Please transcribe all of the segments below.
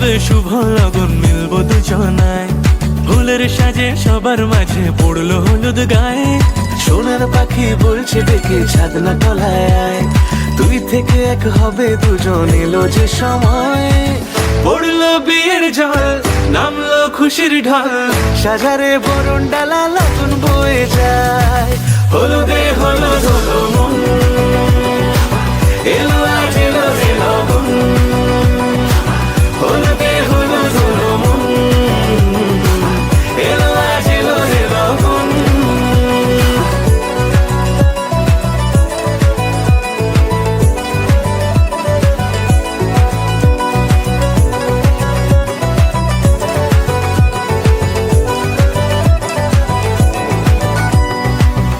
হবে শুভ লগন, মিলবো দুজনায়। ফুলের সাজে সবার মাঝে পড়লো হলুদ গায়ে। সোনার পাখি বলছে ডেকে ছাদ না তলায় আয়। দুই থেকে এক হবে দুজন, এলো যে সময়। পড়লো বিয়ের জল, নামলো খুশির ঢল। সাজারে বরণ ডালা লগন বয়ে যায়। হলুদে হলুদ হলো মন, এলো আজ এলো রে লগন। হলুদে হলুদ হলো মন, এলো আজ এলো রে লগন।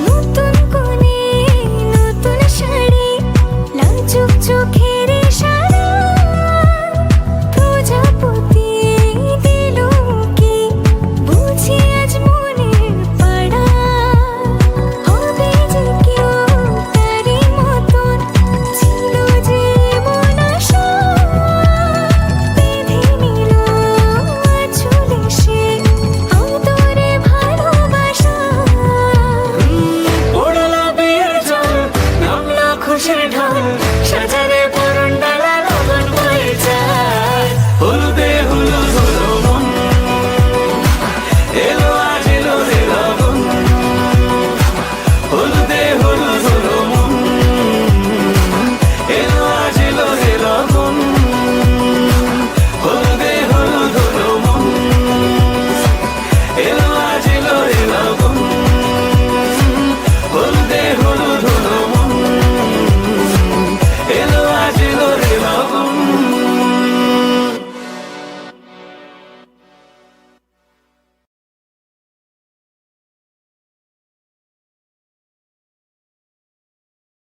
নতুন কোণে নতুন শাড়ি, লাজুক চোখের ইশারা। প্রজাপতি দিল কি বুঝি আজ মনের পাড়া। হবে যে কেউ তারই মতন, ছিল যে মন আশা। বেঁধে নিল আঁচলে সে আদরে ভালোবাসা। পড়লো বিয়ের জল, নামলো খুশির ঢল। সাজারে